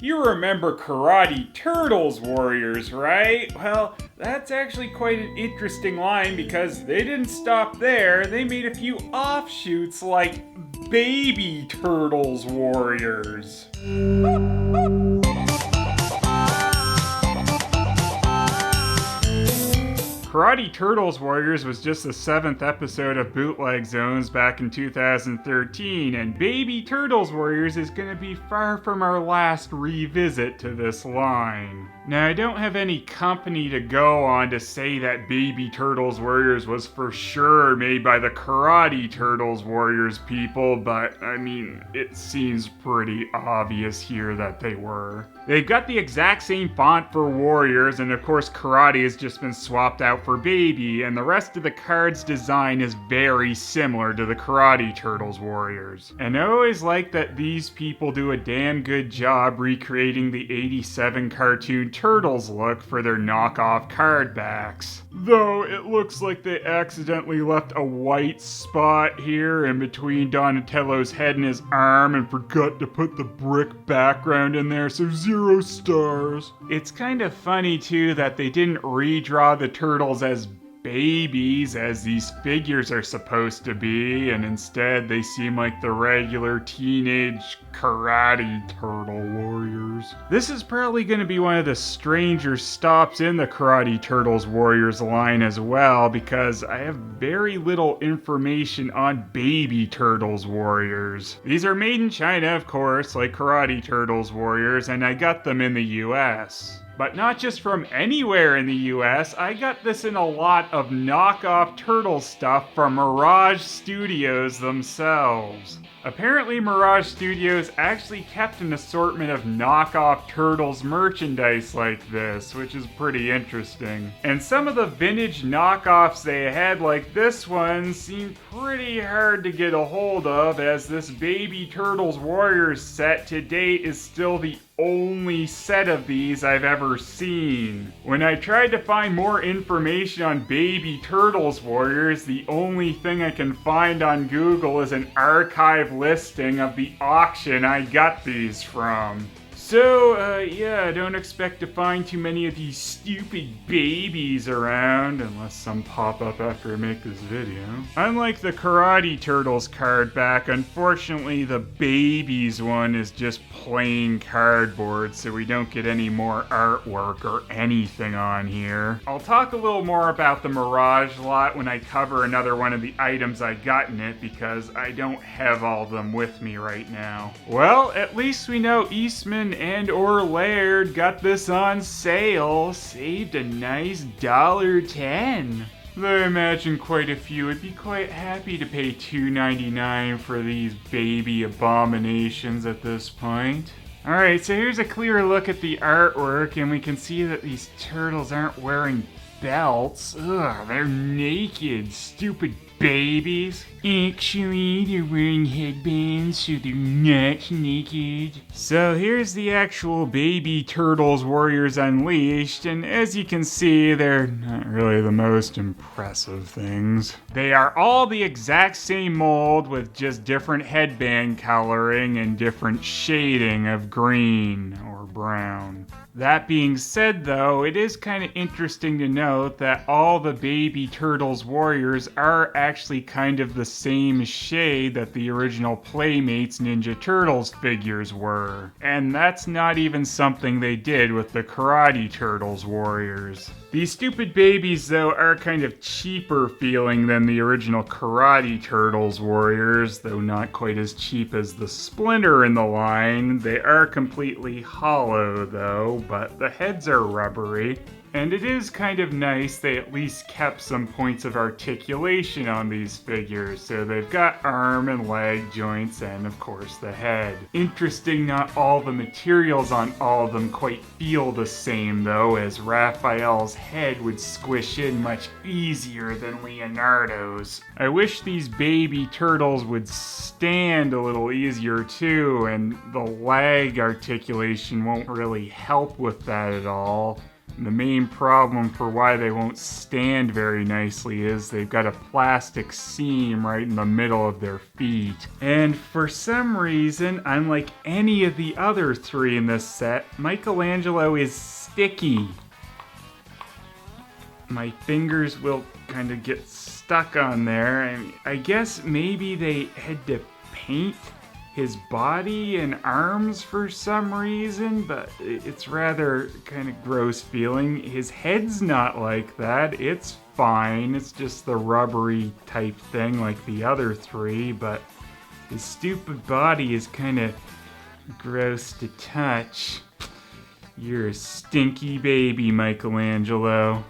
You remember Karate Turtles Warriors, right? Well, that's actually quite an interesting line because they didn't stop there. They made a few offshoots like Baby Turtles Warriors. Karate Turtles Warriors was just the 7th episode of Bootleg Zones back in 2013, and Baby Turtles Warriors is going to be far from our last revisit to this line. Now, I don't have any company to go on to say that Baby Turtles Warriors was for sure made by the Karate Turtles Warriors people, but I mean, it seems pretty obvious here that they were. They've got the exact same font for Warriors, and of course Karate has just been swapped out for Baby, and the rest of the card's design is very similar to the Karate Turtles Warriors. And I always like that these people do a damn good job recreating the 87 cartoon Turtles look for their knockoff card backs. Though it looks like they accidentally left a white spot here in between Donatello's head and his arm and forgot to put the brick background in there, so 0 stars. It's kind of funny too that they didn't redraw the turtles as babies as these figures are supposed to be, and instead they seem like the regular teenage karate turtle warriors. This is probably going to be one of the stranger stops in the Karate Turtles Warriors line as well, because I have very little information on Baby Turtles Warriors. These are made in China, of course, like Karate Turtles Warriors, and I got them in the US. But not just from anywhere in the US, I got this in a lot of knockoff turtle stuff from Mirage Studios themselves. Apparently Mirage Studios actually kept an assortment of knockoff Turtles merchandise like this, which is pretty interesting. And some of the vintage knockoffs they had, like this one, seem pretty hard to get a hold of, as this Baby Turtles Warriors set to date is still the only set of these I've ever seen. When I tried to find more information on Baby Turtles Warriors, the only thing I can find on Google is an archive listing of the auction I got these from. So, yeah, don't expect to find too many of these stupid babies around, unless some pop up after I make this video. Unlike the Karate Turtles card back, unfortunately the babies one is just plain cardboard, so we don't get any more artwork or anything on here. I'll talk a little more about the Mirage lot when I cover another one of the items I got in it, because I don't have all of them with me right now. Well, at least we know Eastman and or Laird got this on sale, saved a nice $1.10. Though I imagine quite a few would be quite happy to pay $2.99 for these baby abominations at this point. Alright, so here's a clearer look at the artwork, and we can see that these turtles aren't wearing belts. Ugh, they're naked, stupid babies. Actually, they're wearing headbands, so they're not naked. So here's the actual Baby Turtles Warriors Unleashed, and as you can see, they're not really the most impressive things. They are all the exact same mold with just different headband coloring and different shading of green or brown. That being said though, it is kind of interesting to note that all the Baby Turtles Warriors are actually kind of the same shade that the original Playmates Ninja Turtles figures were. And that's not even something they did with the Karate Turtles Warriors. These stupid babies though are kind of cheaper feeling than the original Karate Turtles Warriors, though not quite as cheap as the Splinter in the line. They are completely hollow though, but the heads are rubbery. And it is kind of nice they at least kept some points of articulation on these figures, so they've got arm and leg joints and of course the head. Interesting, not all the materials on all of them quite feel the same though, as Raphael's head would squish in much easier than Leonardo's. I wish these baby turtles would stand a little easier too, and the leg articulation won't really help with that at all. The main problem for why they won't stand very nicely is they've got a plastic seam right in the middle of their feet. And for some reason, unlike any of the other three in this set, Michelangelo is sticky. My fingers will kind of get stuck on there. I guess maybe they had to paint his body and arms for some reason, but it's rather kind of gross feeling. His head's not like that. It's fine. It's just the rubbery type thing like the other three, but his stupid body is kind of gross to touch. You're a stinky baby, Michelangelo.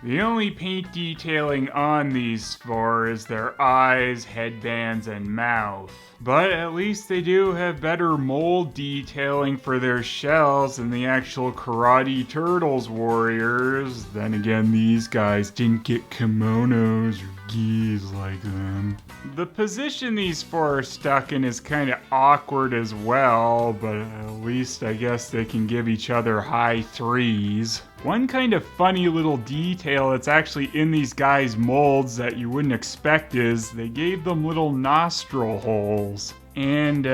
The only paint detailing on these four is their eyes, headbands, and mouth. But at least they do have better mold detailing for their shells than the actual Karate Turtles warriors. Then again, these guys didn't get kimonos or gis like them. The position these four are stuck in is kind of awkward as well, but at least I guess they can give each other high threes. One kind of funny little detail that's actually in these guys' molds that you wouldn't expect is they gave them little nostril holes. And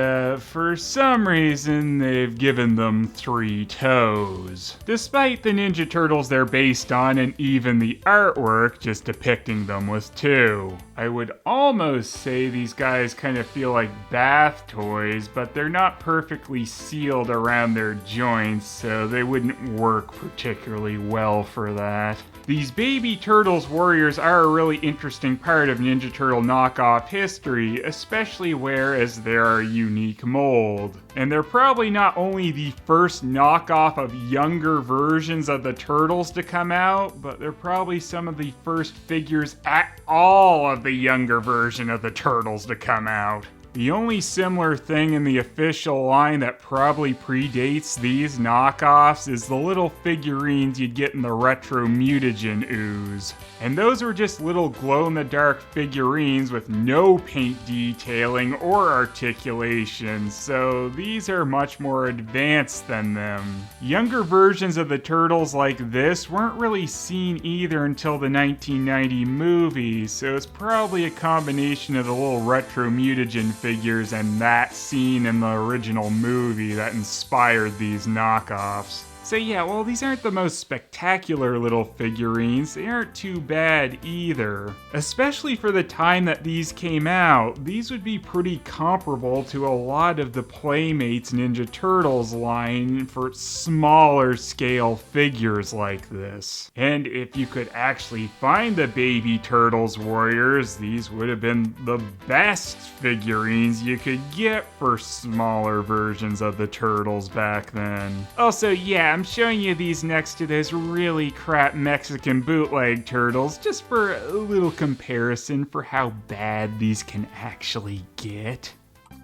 for some reason, they've given them 3 toes. Despite the Ninja Turtles they're based on and even the artwork just depicting them with 2. I would almost say these guys kind of feel like bath toys, but they're not perfectly sealed around their joints, so they wouldn't work particularly well for that. These Baby Turtles warriors are a really interesting part of Ninja Turtle knockoff history, especially whereas they're a unique mold. And they're probably not only the first knockoff of younger versions of the Turtles to come out, but they're probably some of the first figures at all of the younger version of the Turtles to come out. The only similar thing in the official line that probably predates these knockoffs is the little figurines you'd get in the retro mutagen ooze. And those were just little glow-in-the-dark figurines with no paint detailing or articulation, so these are much more advanced than them. Younger versions of the Turtles like this weren't really seen either until the 1990 movie, so it's probably a combination of the little retro mutagen figures and that scene in the original movie that inspired these knockoffs. So yeah, well, these aren't the most spectacular little figurines. They aren't too bad either. Especially for the time that these came out, these would be pretty comparable to a lot of the Playmates Ninja Turtles line for smaller scale figures like this. And if you could actually find the Baby Turtles warriors, these would have been the best figurines you could get for smaller versions of the Turtles back then. Also, yeah, I'm showing you these next to those really crap Mexican bootleg Turtles, just for a little comparison for how bad these can actually get.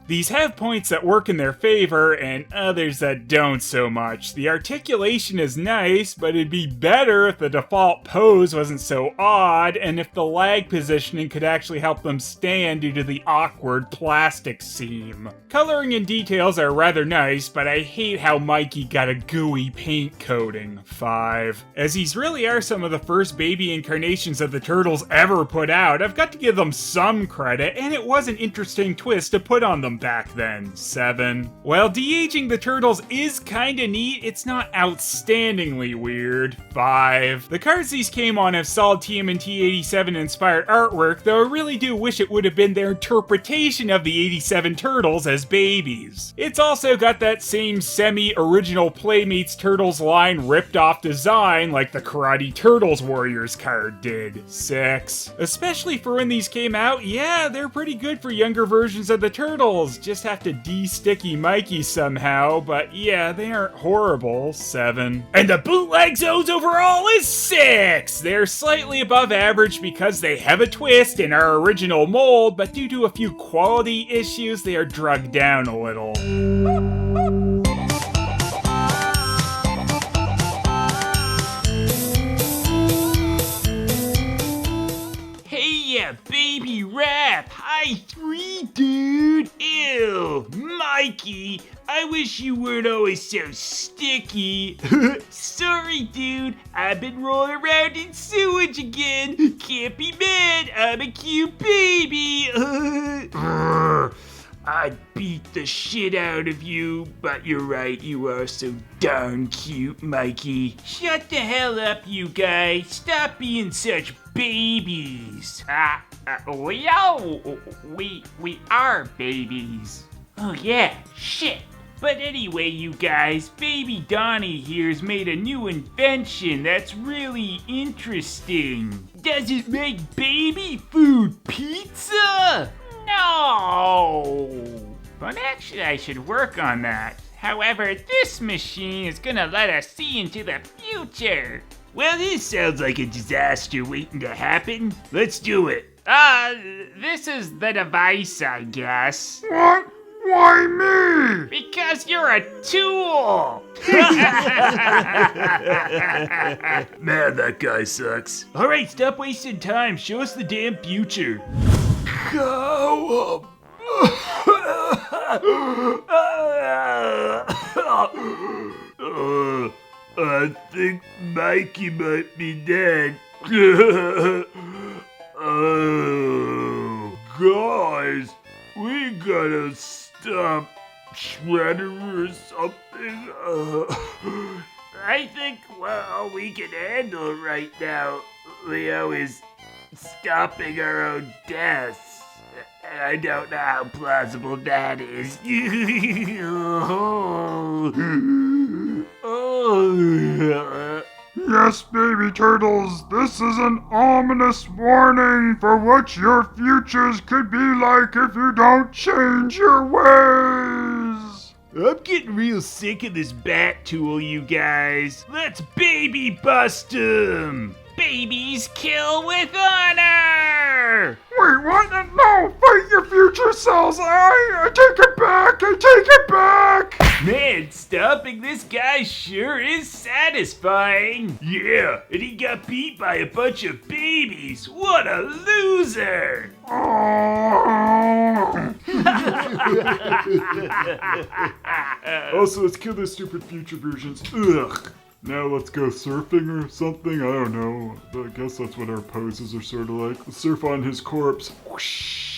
These have points that work in their favor, and others that don't so much. The articulation is nice, but it'd be better if the default pose wasn't so odd, and if the lag positioning could actually help them stand due to the awkward plastic seam. Coloring and details are rather nice, but I hate how Mikey got a gooey paint coating. 5. As these really are some of the first baby incarnations of the Turtles ever put out, I've got to give them some credit, and it was an interesting twist to put on them back then. 7. While de-aging the Turtles is kinda neat, it's not outstandingly weird. 5. The cards these came on have solid TMNT 87 inspired artwork, though I really do wish it would have been their interpretation of the 87 Turtles as babies. It's also got that same semi-original Playmates Turtles line ripped off design like the Karate Turtles Warriors card did. 6. Especially for when these came out, yeah, they're pretty good for younger versions of the Turtles. Just have to de-sticky Mikey somehow, but yeah, they aren't horrible. 7. And the bootleg zones overall is 6! They're slightly above average because they have a twist in our original mold, but due to a few quality issues, they are drugged down a little. Yeah, baby rap! High 3, dude! Ew! Mikey! I wish wish you weren't always so sticky. Sorry, dude. I've been rolling around in sewage again. Can't be mad. I'm a cute baby. I'd beat the shit out of you, but you're right, you are so darn cute, Mikey. Shut the hell up, you guys. Stop being such babies. Leo, we are babies. Oh yeah, shit. But anyway, you guys, Baby Donnie here's made a new invention that's really interesting. Does it make baby food pizza? No! But actually, I should work on that. However, this machine is gonna let us see into the future. Well, this sounds like a disaster waiting to happen. Let's do it. This is the device, I guess. What? Why me? Because you're a tool! Man, that guy sucks. All right, stop wasting time. Show us the damn future. Go. I think Mikey might be dead. Guys, we gotta stop Shredder or something. I think all we can handle right now, Leo, is stopping our own deaths. I don't know how plausible that is. Yes, baby turtles, this is an ominous warning for what your futures could be like if you don't change your ways. I'm getting real sick of this bat tool, you guys. Let's baby bust him. Babies kill with honor! Wait, what? No, fight your future selves. I take it back. I take it back. Man, stopping this guy sure is satisfying. Yeah, and he got beat by a bunch of babies. What a loser! Oh. Also, let's kill those stupid future versions. Ugh. Now let's go surfing or something? I don't know. I guess that's what our poses are sort of like. Let's surf on his corpse. Whoosh.